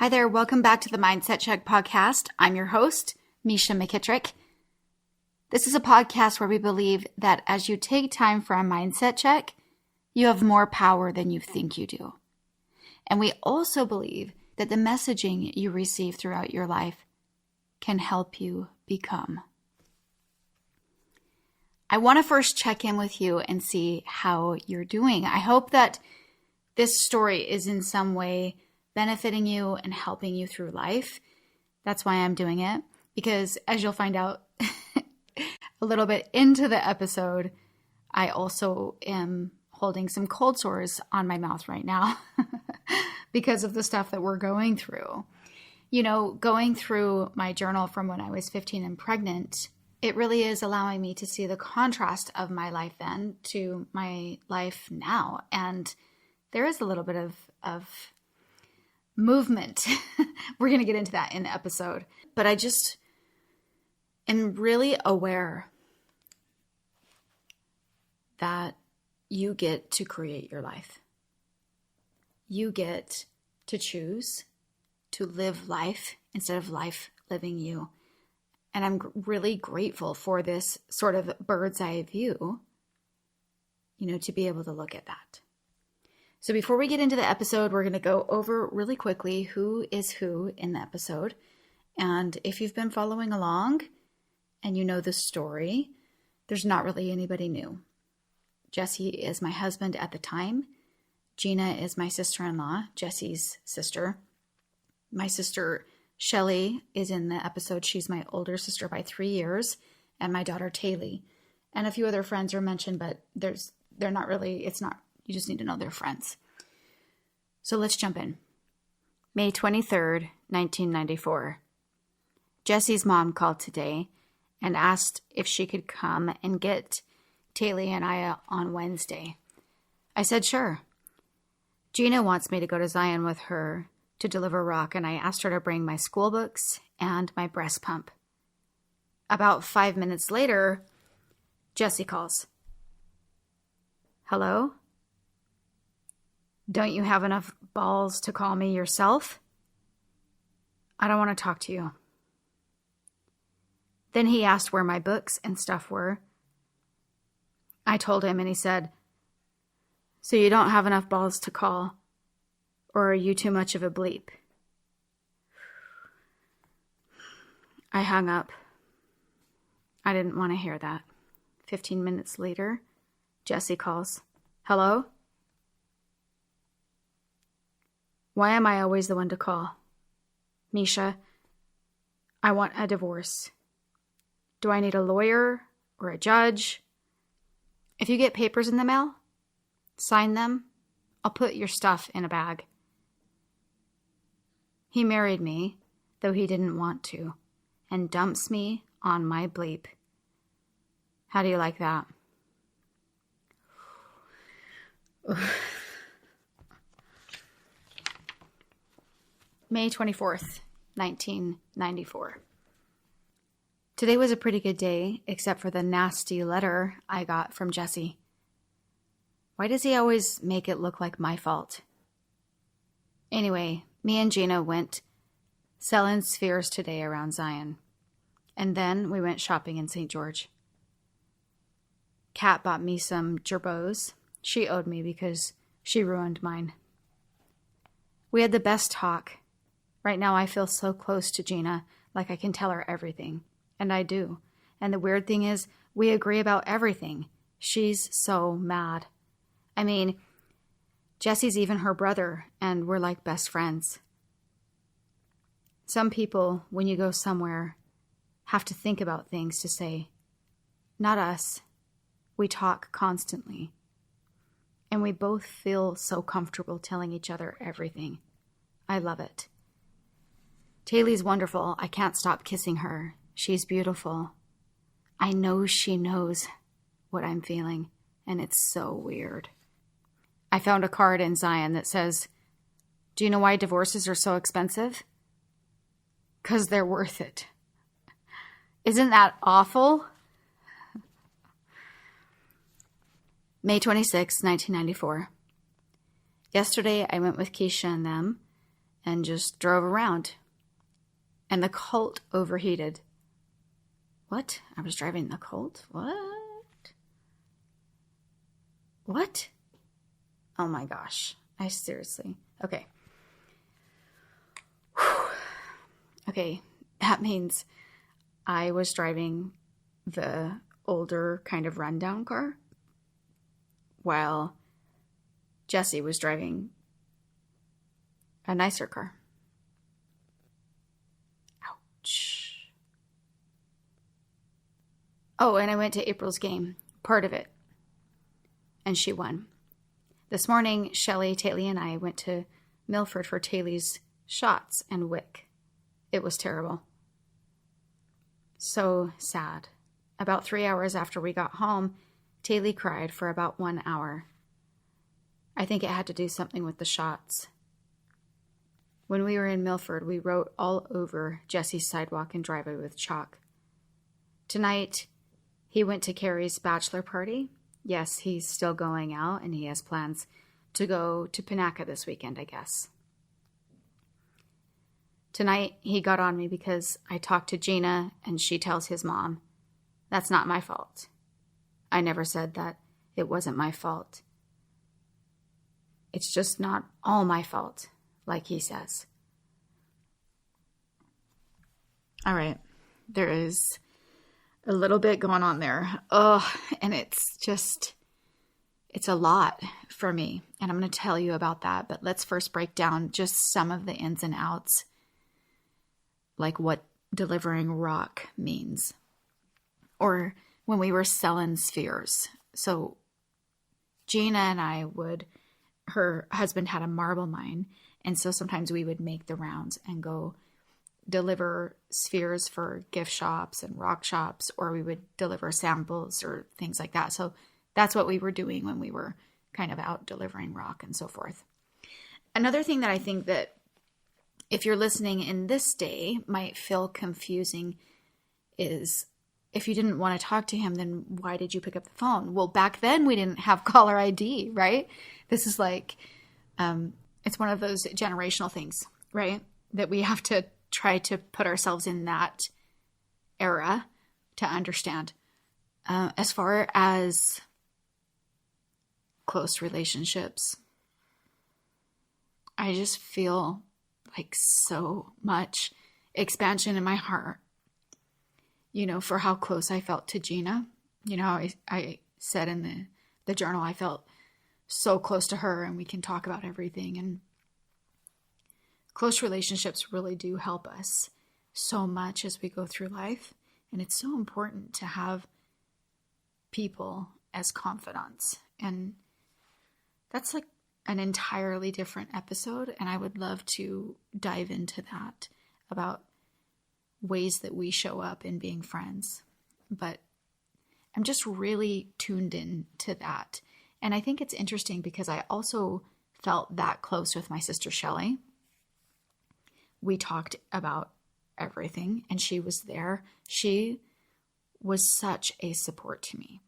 Hi there. Welcome back to the Mindset Check podcast. I'm your host, Misha McKittrick. This is a podcast where we believe that as you take time for a mindset check, you have more power than you think you do. And we also believe that the messaging you receive throughout your life can help you become. I want to first check in with you and see how you're doing. I hope that this story is in some way benefiting you and helping you through life. That's why I'm doing it, because as you'll find out a little bit into the episode, I also am holding some cold sores on my mouth right now because of the stuff that we're going through. You know, going through my journal from when I was 15 and pregnant, it really is allowing me to see the contrast of my life then to my life now. And there is a little bit of movement. We're going to get into that in the episode. But I just am really aware that you get to create your life. You get to choose to live life instead of life living you. And I'm really grateful for this sort of bird's eye view, to be able to look at that. So before we get into the episode, we're going to go over really quickly who is who in the episode. And if you've been following along and you know the story, there's not really anybody new. Jesse is my husband at the time. Gina is my sister-in-law, Jesse's sister. My sister Shelly is in the episode. She's my older sister by 3 years, and my daughter Taylor. And a few other friends are mentioned, but they're not really, you just need to know they're friends. So let's jump in. May 23rd, 1994. Jesse's mom called today and asked if she could come and get Taylor and I on Wednesday. I said, sure. Gina wants me to go to Zion with her to deliver rock, and I asked her to bring my school books and my breast pump. About 5 minutes later, Jesse calls. Hello? Don't you have enough balls to call me yourself? I don't want to talk to you. Then he asked where my books and stuff were. I told him, and he said, so you don't have enough balls to call, or are you too much of a bleep? I hung up. I didn't want to hear that. 15 minutes later, Jesse calls. Hello? Why am I always the one to call? Misha, I want a divorce. Do I need a lawyer or a judge? If you get papers in the mail, sign them. I'll put your stuff in a bag. He married me, though he didn't want to, and dumps me on my bleep. How do you like that? May 24th, 1994. Today was a pretty good day, except for the nasty letter I got from Jesse. Why does he always make it look like my fault? Anyway, me and Gina went selling spheres today around Zion. And then we went shopping in St. George. Kat bought me some gerbos. She owed me because she ruined mine. We had the best talk. Right now I feel so close to Gina, like I can tell her everything. And I do. And the weird thing is, we agree about everything. She's so mad. I mean, Jesse's even her brother, and we're like best friends. Some people, when you go somewhere, have to think about things to say. Not us. We talk constantly. And we both feel so comfortable telling each other everything. I love it. Taylor's wonderful. I can't stop kissing her. She's beautiful. I know she knows what I'm feeling, and it's so weird. I found a card in Zion that says, do you know why divorces are so expensive? 'Cause they're worth it. Isn't that awful? May 26, 1994. Yesterday, I went with Keisha and them and just drove around. And the Colt overheated. What? I was driving the Colt? What? Oh my gosh. I seriously. Okay. Whew. Okay. That means I was driving the older kind of rundown car while Jesse was driving a nicer car. Ouch. Oh, and I went to April's game, part of it, and she won. This morning, Shelly, Taylor, and I went to Milford for Taylor's shots and Wick. It was terrible. So sad. About 3 hours after we got home, Taylor cried for about 1 hour. I think it had to do something with the shots. When we were in Milford, we wrote all over Jesse's sidewalk and driveway with chalk. Tonight, he went to Carrie's bachelor party. Yes, he's still going out, and he has plans to go to Panaca this weekend, I guess. Tonight, he got on me because I talked to Gina, and she tells his mom, "That's not my fault." I never said that it wasn't my fault. It's just not all my fault, like he says. All right, there is a little bit going on there. Oh, and it's a lot for me. And I'm going to tell you about that. But let's first break down just some of the ins and outs, like what delivering rock means. Or when we were selling spheres. So Gina and I her husband had a marble mine. And so sometimes we would make the rounds and go deliver spheres for gift shops and rock shops, or we would deliver samples or things like that. So that's what we were doing when we were kind of out delivering rock and so forth. Another thing that I think that if you're listening in this day might feel confusing is if you didn't want to talk to him, then why did you pick up the phone? Well, back then we didn't have caller ID, right? This is like, it's one of those generational things, right? That we have to try to put ourselves in that era to understand. As far as close relationships, I just feel like so much expansion in my heart, for how close I felt to Gina. I said in the journal, I felt so close to her and we can talk about everything. And close relationships really do help us so much as we go through life. And it's so important to have people as confidants. And that's like an entirely different episode. And I would love to dive into that about ways that we show up in being friends. But I'm just really tuned in to that. And I think it's interesting because I also felt that close with my sister Shelly. We talked about everything and she was there. She was such a support to me.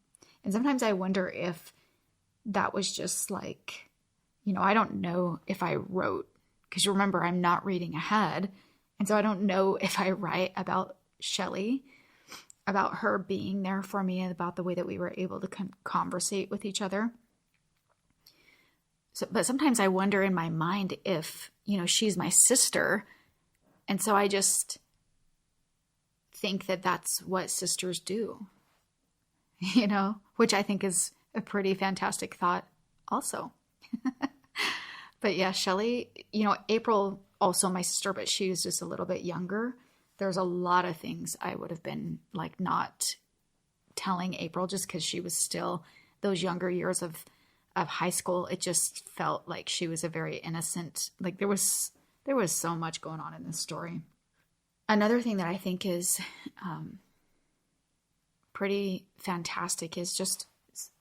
And sometimes I wonder if that was just like, I don't know if I wrote, because remember, I'm not reading ahead. And so I don't know if I write about Shelly, about her being there for me and about the way that we were able to conversate with each other. But sometimes I wonder in my mind if, she's my sister. And so I just think that that's what sisters do, which I think is a pretty fantastic thought also. But yeah, Shelly, April, also my sister, but she was just a little bit younger. There's a lot of things I would have been like not telling April just because she was still those younger years of high school. It just felt like she was a very innocent, like there was so much going on in this story. Another thing that I think is pretty fantastic is just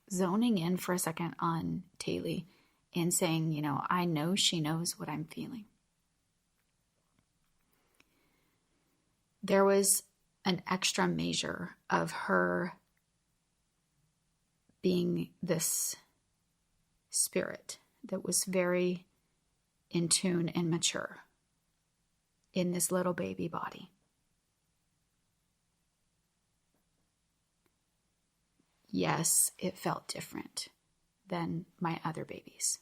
zoning in for a second on Taylor and saying, I know she knows what I'm feeling. There was an extra measure of her being this spirit that was very in tune and mature. in this little baby body. Yes, it felt different than my other babies.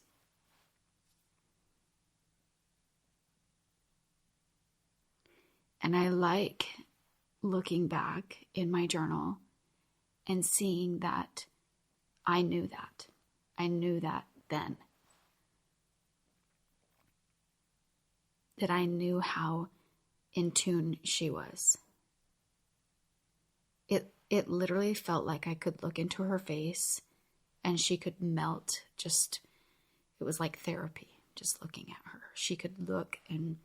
And I like looking back in my journal and seeing that I knew that. I knew that then. That I knew how in tune she was. It literally felt like I could look into her face and she could melt. It was like therapy, just looking at her. She could look and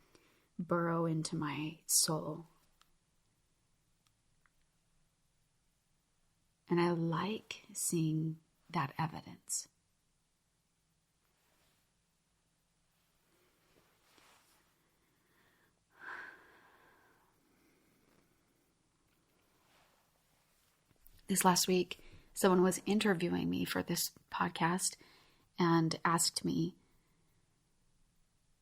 burrow into my soul. And I like seeing that evidence. This last week, someone was interviewing me for this podcast and asked me,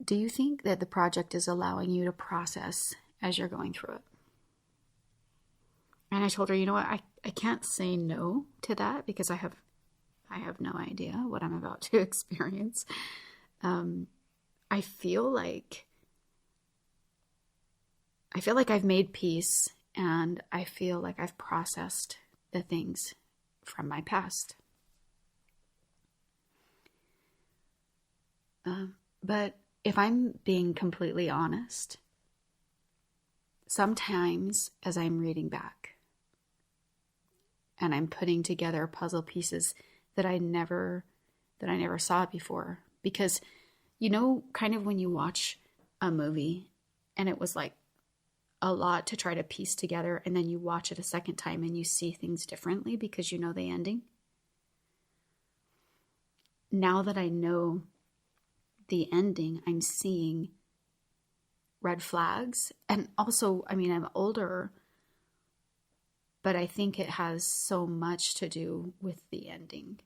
do you think that the project is allowing you to process as you're going through it? And I told her, you know what, I can't say no to that because I have no idea what I'm about to experience. I feel like I've made peace, and I feel like I've processed the things from my past. But if I'm being completely honest, sometimes as I'm reading back and I'm putting together puzzle pieces that I never saw before, because kind of when you watch a movie and it was like a lot to try to piece together, and then you watch it a second time and you see things differently because you know the ending. Now that I know the ending, I'm seeing red flags. And also, I'm older, but I think it has so much to do with the ending.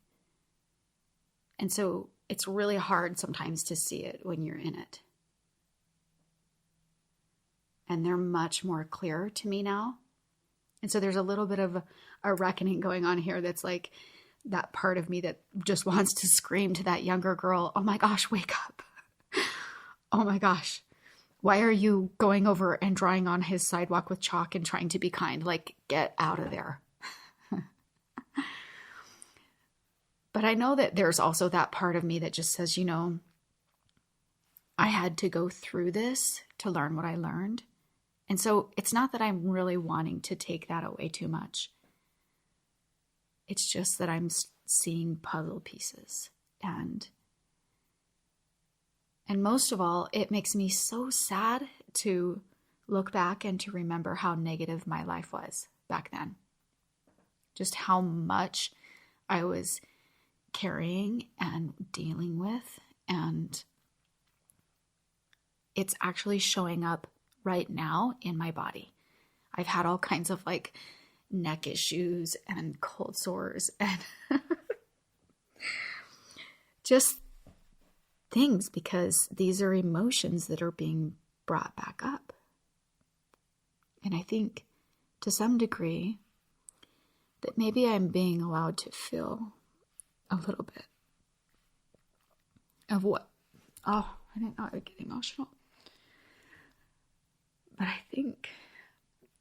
And so it's really hard sometimes to see it when you're in it. And they're much more clear to me now. And so there's a little bit of a reckoning going on here that's like that part of me that just wants to scream to that younger girl, oh my gosh, wake up. Oh my gosh, why are you going over and drawing on his sidewalk with chalk and trying to be kind? Like, get out of there. But I know that there's also that part of me that just says, I had to go through this to learn what I learned. And so it's not that I'm really wanting to take that away too much. It's just that I'm seeing puzzle pieces. And most of all, it makes me so sad to look back and to remember how negative my life was back then. Just how much I was carrying and dealing with. And it's actually showing up right now in my body. I've had all kinds of like neck issues and cold sores and just things, because these are emotions that are being brought back up. And I think to some degree that maybe I'm being allowed to feel a little bit of what, I didn't know I would get emotional. But I think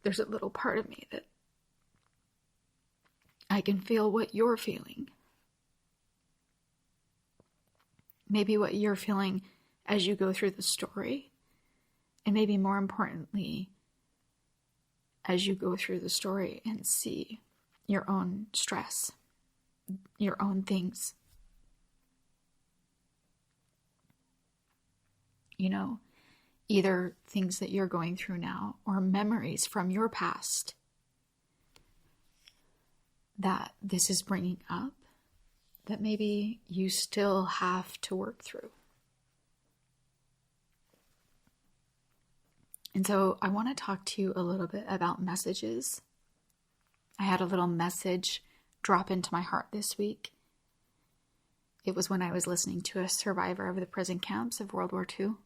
there's a little part of me that I can feel what you're feeling. Maybe what you're feeling as you go through the story. And maybe more importantly, as you go through the story and see your own stress, your own things. Either things that you're going through now or memories from your past that this is bringing up that maybe you still have to work through. And so I want to talk to you a little bit about messages. I had a little message drop into my heart this week. It was when I was listening to a survivor of the prison camps of World War II.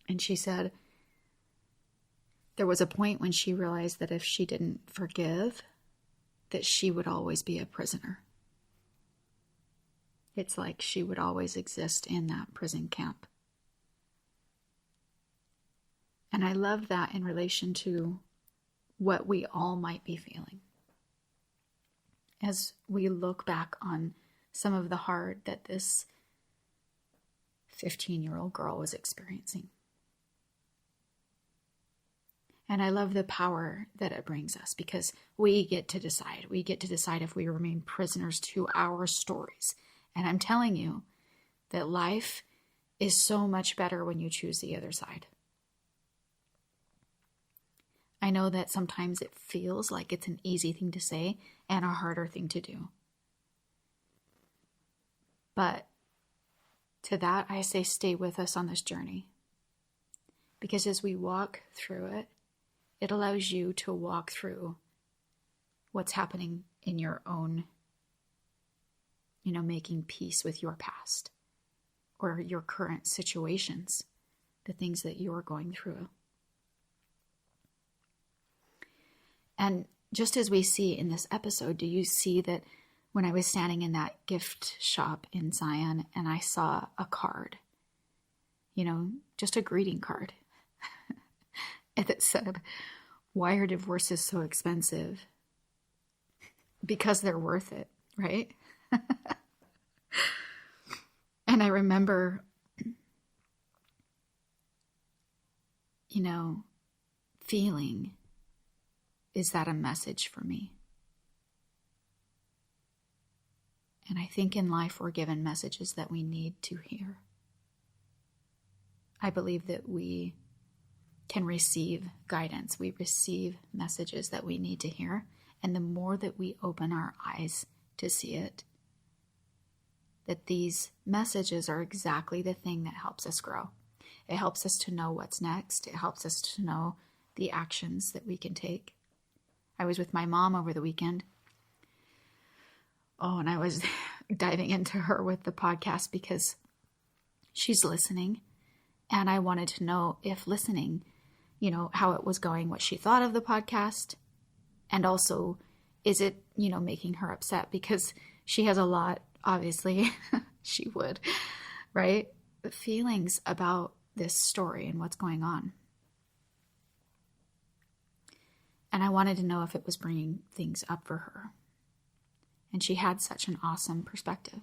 And she said there was a point when she realized that if she didn't forgive, that she would always be a prisoner. It's like she would always exist in that prison camp. And I love that in relation to what we all might be feeling as we look back on some of the hard that this 15-year-old girl was experiencing. And I love the power that it brings us, because we get to decide. We get to decide if we remain prisoners to our stories. And I'm telling you that life is so much better when you choose the other side. I know that sometimes it feels like it's an easy thing to say and a harder thing to do. But to that, I say stay with us on this journey. Because as we walk through it, it allows you to walk through what's happening in your own, making peace with your past or your current situations, the things that you're going through. And just as we see in this episode, do you see that when I was standing in that gift shop in Zion and I saw a card, just a greeting card, and it said, "Why are divorces so expensive?" Because they're worth it, right? And I remember, feeling, is that a message for me? And I think in life we're given messages that we need to hear. I believe that we can receive guidance. We receive messages that we need to hear. And the more that we open our eyes to see it, that these messages are exactly the thing that helps us grow. It helps us to know what's next. It helps us to know the actions that we can take. I was with my mom over the weekend. Oh, and I was diving into her with the podcast because she's listening. And I wanted to know if listening, how it was going, what she thought of the podcast. And also, is it, making her upset? Because she has a lot, obviously, she would, right? But feelings about this story and what's going on. And I wanted to know if it was bringing things up for her. And she had such an awesome perspective.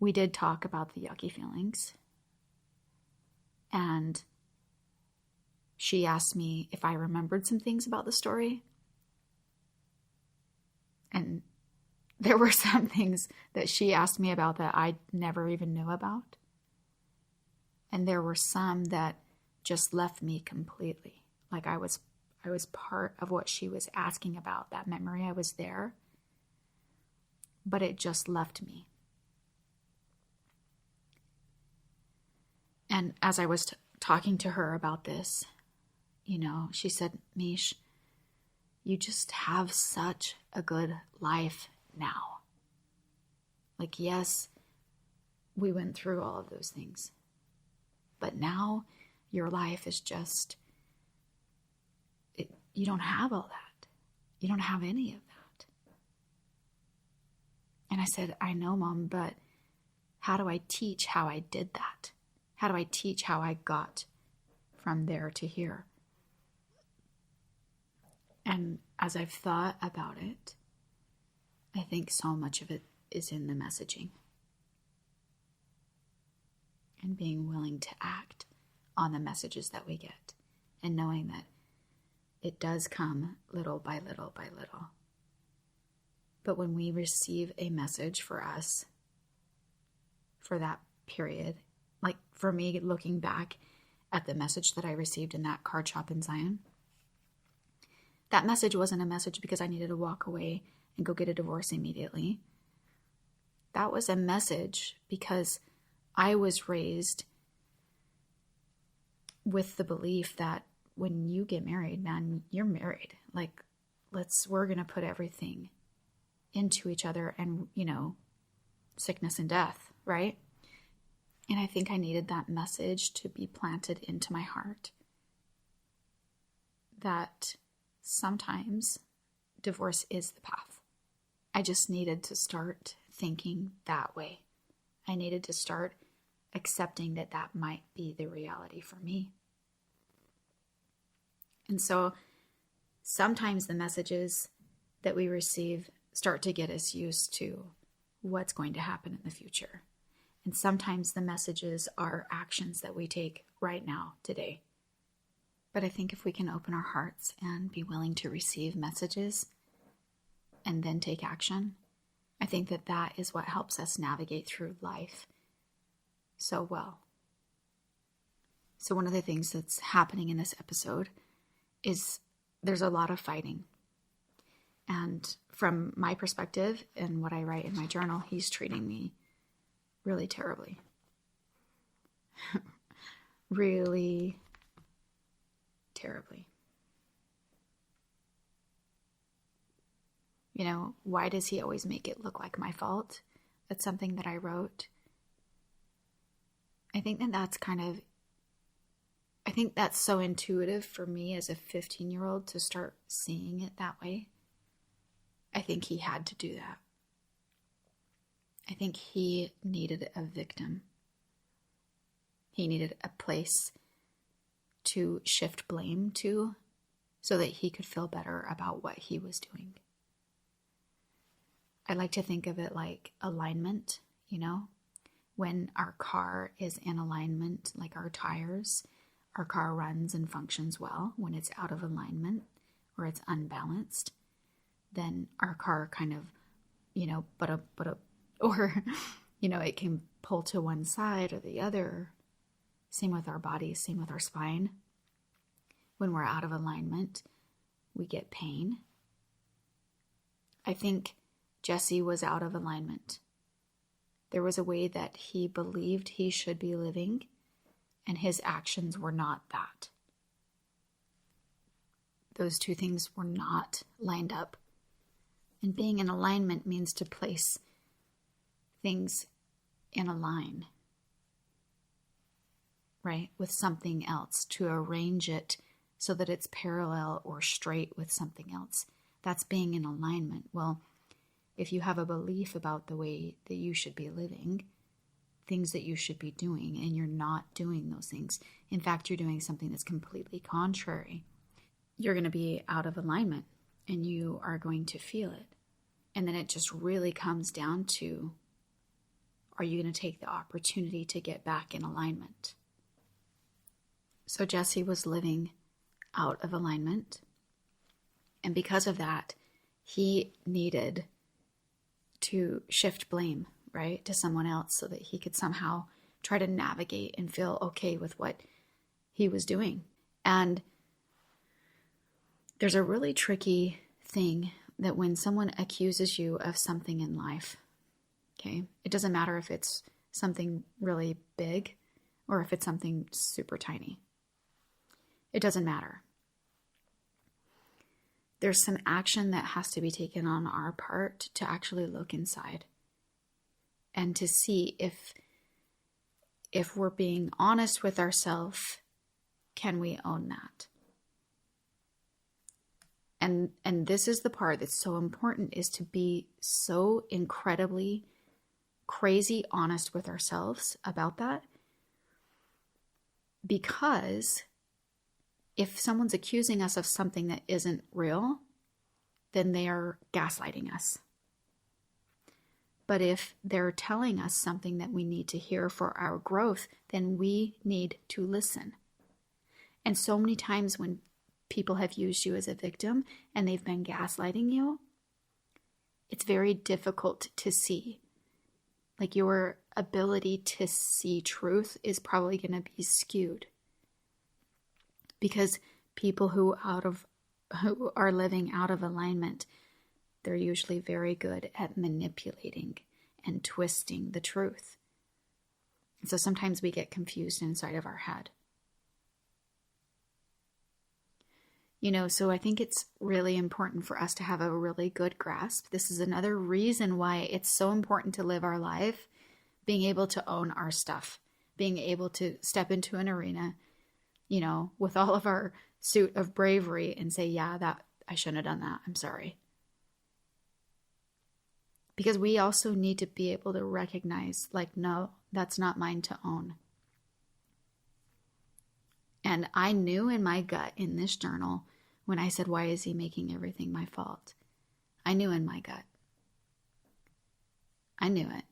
We did talk about the yucky feelings. And she asked me if I remembered some things about the story. And there were some things that she asked me about that I never even knew about. And there were some that just left me completely. Like I was part of what she was asking about, that memory. I was there, but it just left me. And as I was talking to her about this, she said, "Mish, you just have such a good life now. Like, yes, we went through all of those things, but now your life is just, you don't have all that. You don't have any of that." And I said, "I know, Mom, but how do I teach how I did that? How do I teach how I got from there to here?" And as I've thought about it, I think so much of it is in the messaging and being willing to act on the messages that we get and knowing that it does come little by little by little. But when we receive a message for us, for that period, like for me, looking back at the message that I received in that card shop in Zion, that message wasn't a message because I needed to walk away and go get a divorce immediately. That was a message because I was raised with the belief that when you get married, man, you're married. Like, we're going to put everything into each other and, sickness and death, right? And I think I needed that message to be planted into my heart that sometimes divorce is the path. I just needed to start thinking that way. I needed to start accepting that that might be the reality for me. And so sometimes the messages that we receive start to get us used to what's going to happen in the future. And sometimes the messages are actions that we take right now, today. But I think if we can open our hearts and be willing to receive messages and then take action, I think that that is what helps us navigate through life so well. So one of the things that's happening in this episode is there's a lot of fighting. And from my perspective and what I write in my journal, he's treating me really terribly. Really terribly. You know, why does he always make it look like my fault? That's something that I wrote. I think that's so intuitive for me as a 15-year-old to start seeing it that way. I think he had to do that. I think he needed a victim. He needed a place to shift blame to so that he could feel better about what he was doing. I like to think of it like alignment, you know? When our car is in alignment, like our tires, our car runs and functions well. When it's out of alignment or it's unbalanced, then our car kind of, you know, or, you know, it can pull to one side or the other. Same with our bodies, same with our spine. When we're out of alignment, we get pain. I think Jesse was out of alignment. There was a way that he believed he should be living, and his actions were not that. Those two things were not lined up. And being in alignment means to place things in a line, right, with something else, to arrange it so that it's parallel or straight with something else. That's being in alignment. Well, if you have a belief about the way that you should be living, things that you should be doing, and you're not doing those things, in fact, you're doing something that's completely contrary, you're going to be out of alignment and you are going to feel it. And then it just really comes down to, are you going to take the opportunity to get back in alignment? So Jesse was living out of alignment. And because of that, he needed to shift blame, right, to someone else so that he could somehow try to navigate and feel okay with what he was doing. And there's a really tricky thing that when someone accuses you of something in life, okay, it doesn't matter if it's something really big or if it's something super tiny. It doesn't matter. There's some action that has to be taken on our part to actually look inside and to see if we're being honest with ourselves, can we own that? And this is the part that's so important, is to be so incredibly crazy honest with ourselves about that. Because if someone's accusing us of something that isn't real, then they are gaslighting us. But if they're telling us something that we need to hear for our growth, then we need to listen. And so many times when people have used you as a victim and they've been gaslighting you, it's very difficult to see. Like, your ability to see truth is probably going to be skewed. Because people who are living out of alignment, they're usually very good at manipulating and twisting the truth. So sometimes we get confused inside of our head. You know, so I think it's really important for us to have a really good grasp. This is another reason why it's so important to live our life being able to own our stuff. being able to step into an arena, with all of our suit of bravery and say, yeah, that I shouldn't have done that. I'm sorry. Because we also need to be able to recognize, like, no, that's not mine to own. And I knew in my gut in this journal when I said, why is he making everything my fault? I knew in my gut. I knew it.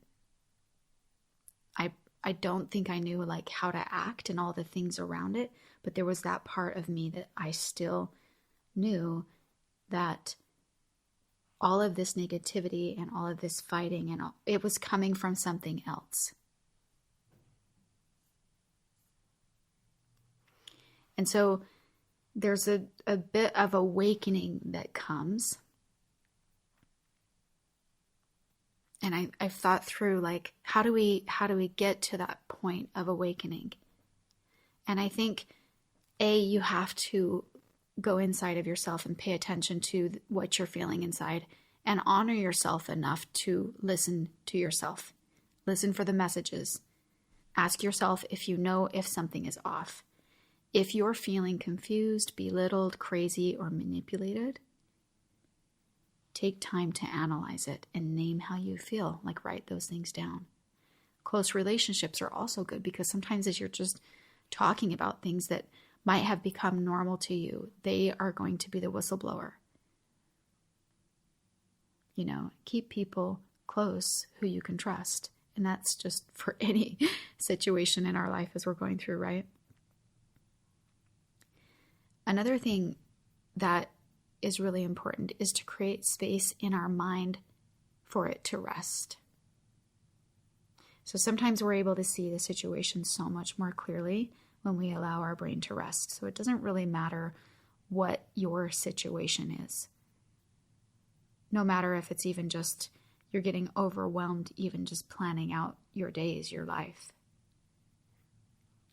I don't think I knew like how to act and all the things around it, but there was that part of me that I still knew that all of this negativity and all of this fighting and it was coming from something else. And so there's a bit of awakening that comes. And I've thought through, like, how do we get to that point of awakening? And I think, you have to go inside of yourself and pay attention to what you're feeling inside and honor yourself enough to listen to yourself. Listen for the messages. Ask yourself if something is off. If you're feeling confused, belittled, crazy, or manipulated, take time to analyze it and name how you feel, like write those things down. Close relationships are also good because sometimes as you're just talking about things that might have become normal to you, they are going to be the whistleblower. Keep people close who you can trust. And that's just for any situation in our life as we're going through, right? Another thing that is really important is to create space in our mind for it to rest. So sometimes we're able to see the situation so much more clearly when we allow our brain to rest. So it doesn't really matter what your situation is. No matter if it's even just you're getting overwhelmed, even just planning out your days, your life.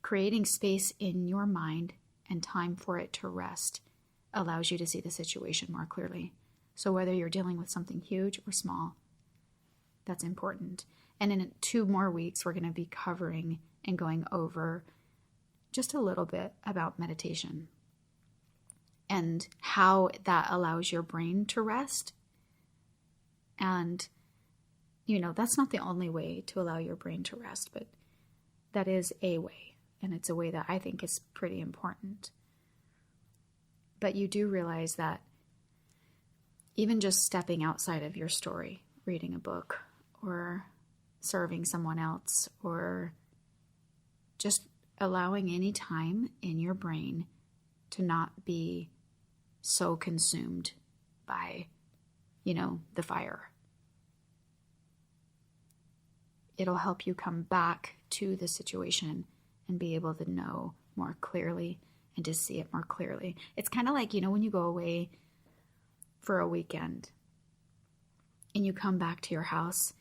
Creating space in your mind and time for it to rest allows you to see the situation more clearly. So whether you're dealing with something huge or small, that's important. And in 2 more weeks, we're going to be covering and going over just a little bit about meditation and how that allows your brain to rest. And, that's not the only way to allow your brain to rest, but that is a way. And it's a way that I think is pretty important. But you do realize that even just stepping outside of your story, reading a book or serving someone else or just allowing any time in your brain to not be so consumed by, the fire. It'll help you come back to the situation and be able to know more clearly and to see it more clearly. It's kind of like, when you go away for a weekend and you come back to your house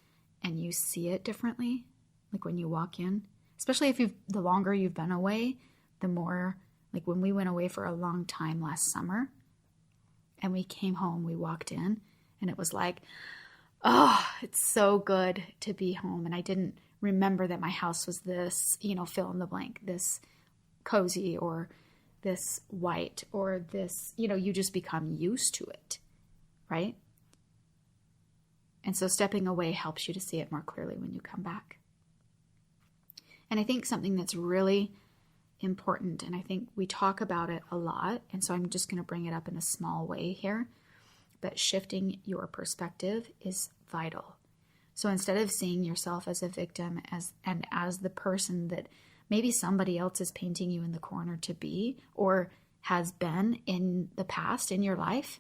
and you see it differently, like when you walk in, especially if the longer you've been away, the more, like when we went away for a long time last summer and we came home, we walked in and it was like, oh, it's so good to be home. And I didn't remember that my house was this, fill in the blank, this cozy or this white or this, you just become used to it, right? And so stepping away helps you to see it more clearly when you come back. And I think something that's really important, and I think we talk about it a lot, and so I'm just going to bring it up in a small way here, but shifting your perspective is vital. So instead of seeing yourself as a victim as the person that maybe somebody else is painting you in the corner to be or has been in the past in your life,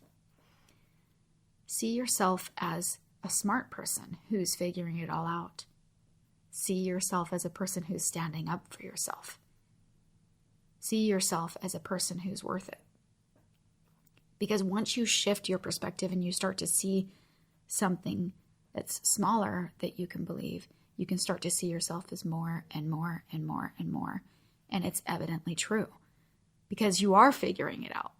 see yourself as a smart person who's figuring it all out. See yourself as a person who's standing up for yourself. See yourself as a person who's worth it. Because once you shift your perspective and you start to see something that's smaller that you can believe, you can start to see yourself as more and more and more and more. And it's evidently true because you are figuring it out,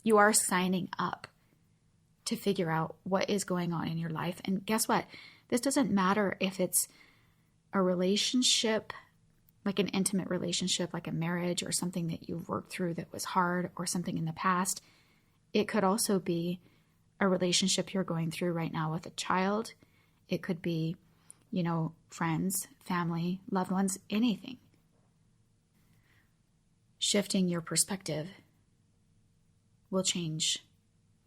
You are signing up to figure out what is going on in your life. And guess what? This doesn't matter if it's a relationship, like an intimate relationship, like a marriage or something that you've worked through that was hard or something in the past. It could also be a relationship you're going through right now with a child. It could be, friends, family, loved ones, anything. Shifting your perspective will change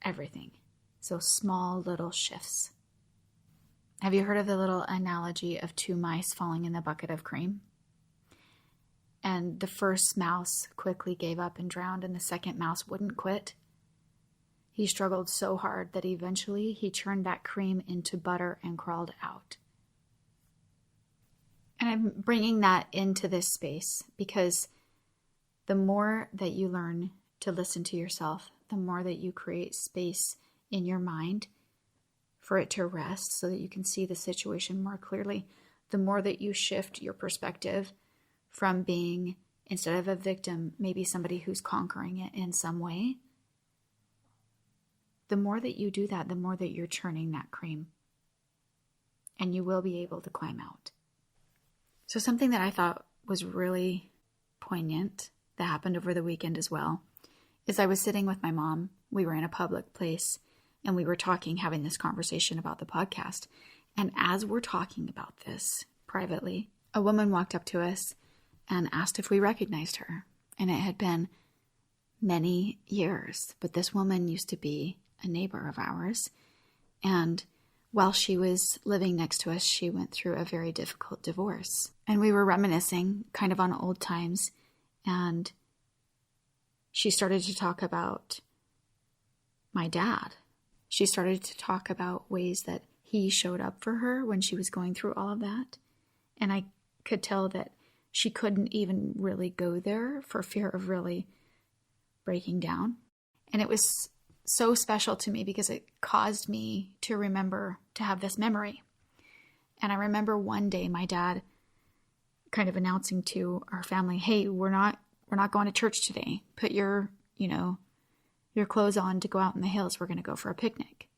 everything. So small little shifts. Have you heard of the little analogy of two mice falling in the bucket of cream? And the first mouse quickly gave up and drowned, and the second mouse wouldn't quit. He struggled so hard that eventually he churned that cream into butter and crawled out. And I'm bringing that into this space because the more that you learn to listen to yourself, the more that you create space in your mind for it to rest so that you can see the situation more clearly, the more that you shift your perspective from being, instead of a victim, maybe somebody who's conquering it in some way. The more that you do that, the more that you're churning that cream. And you will be able to climb out. So something that I thought was really poignant that happened over the weekend as well is I was sitting with my mom. We were in a public place and we were talking, having this conversation about the podcast. And as we're talking about this privately, a woman walked up to us and asked if we recognized her. And it had been many years, but this woman used to be a neighbor of ours. And while she was living next to us, she went through a very difficult divorce. And we were reminiscing kind of on old times. And she started to talk about my dad. She started to talk about ways that he showed up for her when she was going through all of that. And I could tell that she couldn't even really go there for fear of really breaking down. And it was so special to me because it caused me to remember to have this memory. And I remember one day my dad kind of announcing to our family, hey, we're not going to church today. Put your clothes on to go out in the hills. We're going to go for a picnic.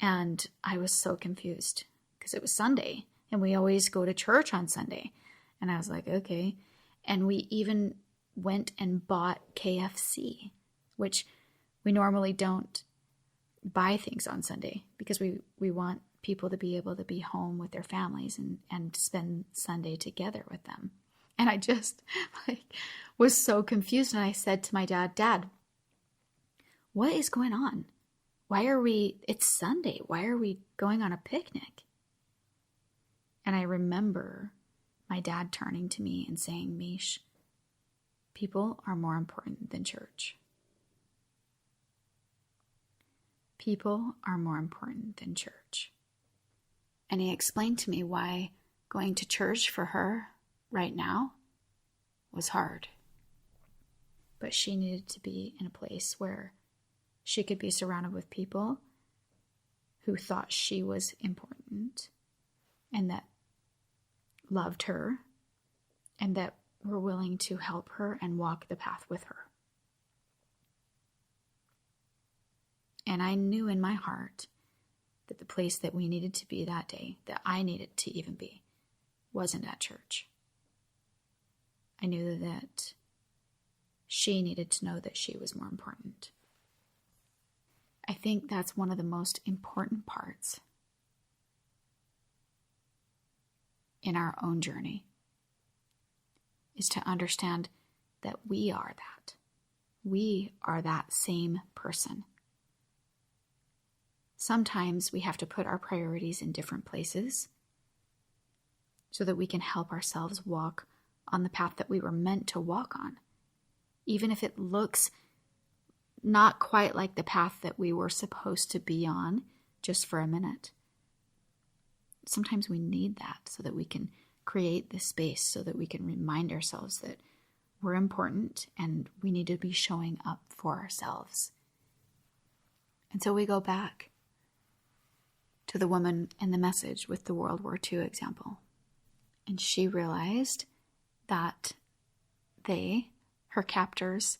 And I was so confused because it was Sunday and we always go to church on Sunday. And I was like, okay. And we even went and bought KFC, which we normally don't buy things on Sunday because we want people to be able to be home with their families and spend Sunday together with them. And I just was so confused. And I said to my dad, Dad, what is going on? It's Sunday. Why are we going on a picnic? And I remember my dad turning to me and saying, Mish, people are more important than church. People are more important than church. And he explained to me why going to church for her right now was hard. But she needed to be in a place where she could be surrounded with people who thought she was important and that loved her and that were willing to help her and walk the path with her. And I knew in my heart that the place that we needed to be that day, that I needed to even be, wasn't at church. I knew that she needed to know that she was more important. I think that's one of the most important parts in our own journey, is to understand that we are that. We are that same person. Sometimes we have to put our priorities in different places so that we can help ourselves walk on the path that we were meant to walk on, even if it looks not quite like the path that we were supposed to be on just for a minute. Sometimes we need that so that we can create this space, so that we can remind ourselves that we're important and we need to be showing up for ourselves. And so we go back to the woman in the message with the World War II example. And she realized that her captors,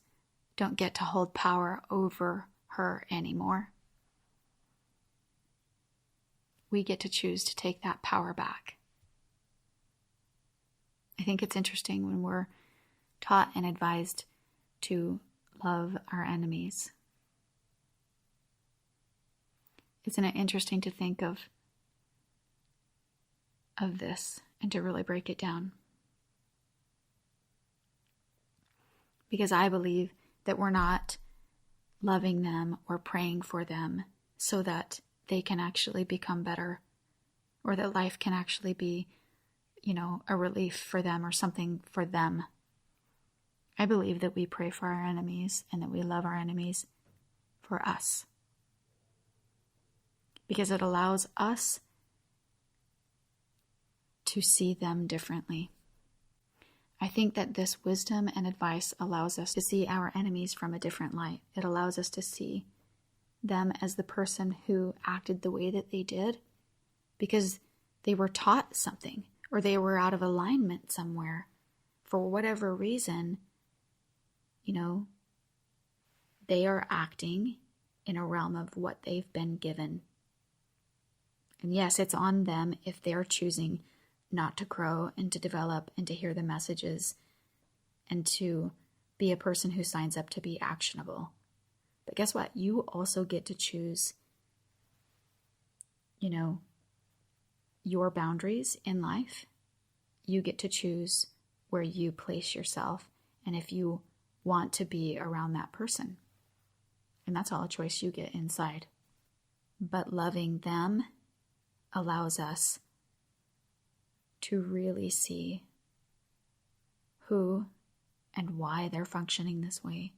don't get to hold power over her anymore. We get to choose to take that power back. I think it's interesting when we're taught and advised to love our enemies. Isn't it interesting to think of this and to really break it down? Because I believe that we're not loving them or praying for them so that they can actually become better, or that life can actually be, a relief for them or something for them. I believe that we pray for our enemies and that we love our enemies for us, because it allows us to see them differently. I think that this wisdom and advice allows us to see our enemies from a different light. It allows us to see them as the person who acted the way that they did because they were taught something, or they were out of alignment somewhere for whatever reason. They are acting in a realm of what they've been given. And yes, it's on them if they're choosing not to grow and to develop and to hear the messages and to be a person who signs up to be actionable. But guess what? You also get to choose, your boundaries in life. You get to choose where you place yourself and if you want to be around that person. And that's all a choice you get inside. But loving them allows us to really see who and why they're functioning this way.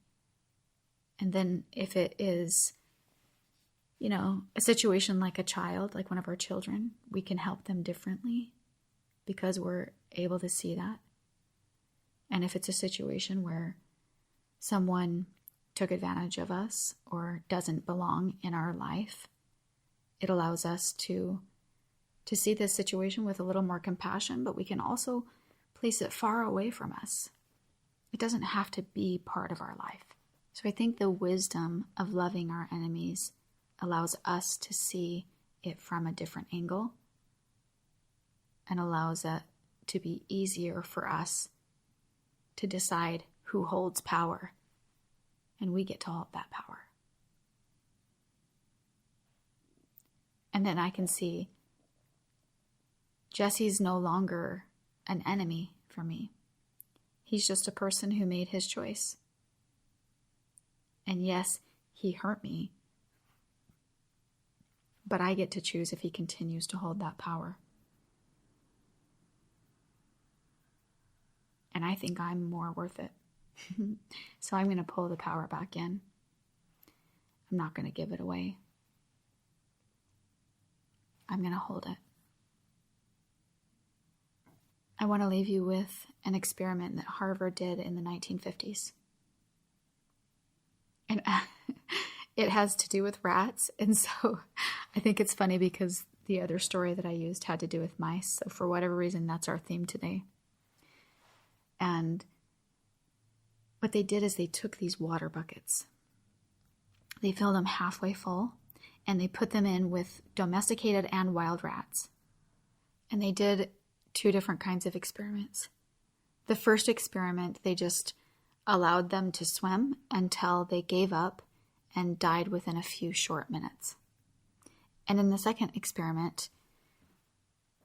And then if it is, a situation like a child, like one of our children, we can help them differently because we're able to see that. And if it's a situation where someone took advantage of us or doesn't belong in our life, it allows us to see this situation with a little more compassion, but we can also place it far away from us. It doesn't have to be part of our life. So I think the wisdom of loving our enemies allows us to see it from a different angle and allows it to be easier for us to decide who holds power. And we get to hold that power. And then I can see Jesse's no longer an enemy for me. He's just a person who made his choice. And yes, he hurt me. But I get to choose if he continues to hold that power. And I think I'm more worth it. So I'm going to pull the power back in. I'm not going to give it away. I'm going to hold it. I want to leave you with an experiment that Harvard did in the 1950s. And it has to do with rats. And so I think it's funny because the other story that I used had to do with mice. So for whatever reason, that's our theme today. And what they did is they took these water buckets. They filled them halfway full, and they put them in with domesticated and wild rats. And they did 2 different kinds of experiments. The first experiment, they just allowed them to swim until they gave up and died within a few short minutes. And in the second experiment,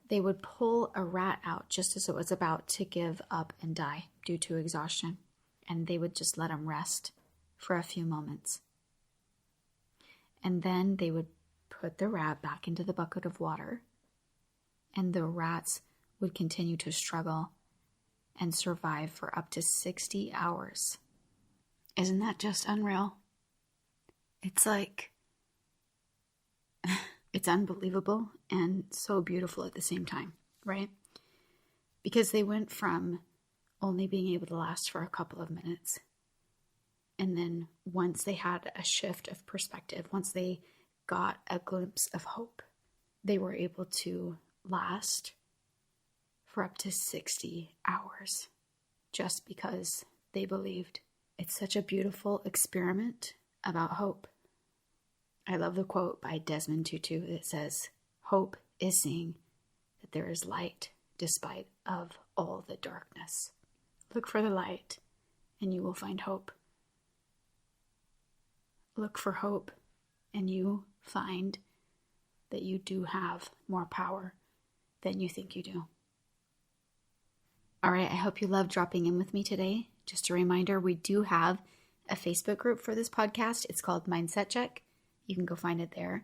they would pull a rat out just as it was about to give up and die due to exhaustion. And they would just let him rest for a few moments. And then they would put the rat back into the bucket of water, and the rats would continue to struggle and survive for up to 60 hours. Isn't that just unreal? It's like, it's unbelievable and so beautiful at the same time, right? Because they went from only being able to last for a couple of minutes, and then once they had a shift of perspective, once they got a glimpse of hope, they were able to last for up to 60 hours just because they believed. It's such a beautiful experiment about hope. I love the quote by Desmond Tutu that says, "Hope is seeing that there is light despite of all the darkness. Look for the light, and you will find hope. Look for hope, and you find that you do have more power than you think you do. All right, I hope you loved dropping in with me today. Just a reminder, we do have a Facebook group for this podcast. It's called Mindset Check. You can go find it there.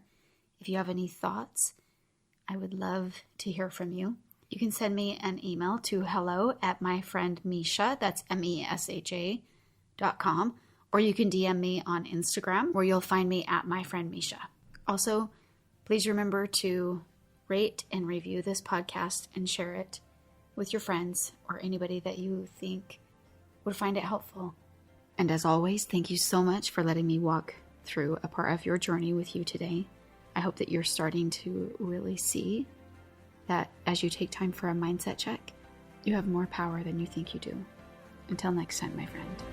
If you have any thoughts, I would love to hear from you. You can send me an email to hello@myfriendmisha, that's MESHA.com, or you can DM me on Instagram, where you'll find me at myfriendmisha. Also, please remember to rate and review this podcast and share it with your friends or anybody that you think would find it helpful. And as always, thank you so much for letting me walk through a part of your journey with you today. I hope that you're starting to really see that as you take time for a mindset check, you have more power than you think you do. Until next time, my friend.